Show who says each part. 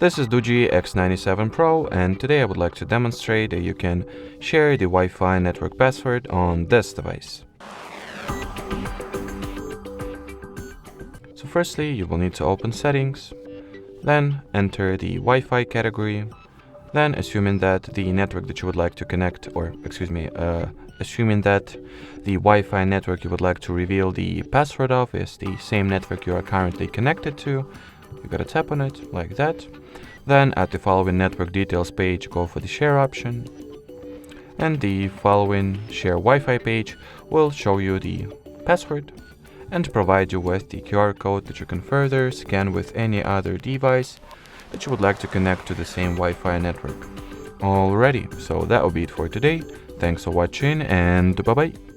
Speaker 1: This is DOOGEE X97 Pro, and today I would like to demonstrate that you can share the Wi-Fi network password on this device. So firstly, you will need to open Settings, then enter the Wi-Fi category, then assuming that the network that you would like to connect, assuming that the Wi-Fi network you would like to reveal the password of is the same network you are currently connected to, you gotta tap on it like that. Then at the following network details page, go for the share option, and the following share Wi-Fi page will show you the password and provide you with the QR code that you can further scan with any other device that you would like to connect to the same Wi-Fi network. Alrighty, so that will be it for today. Thanks for watching, and bye bye.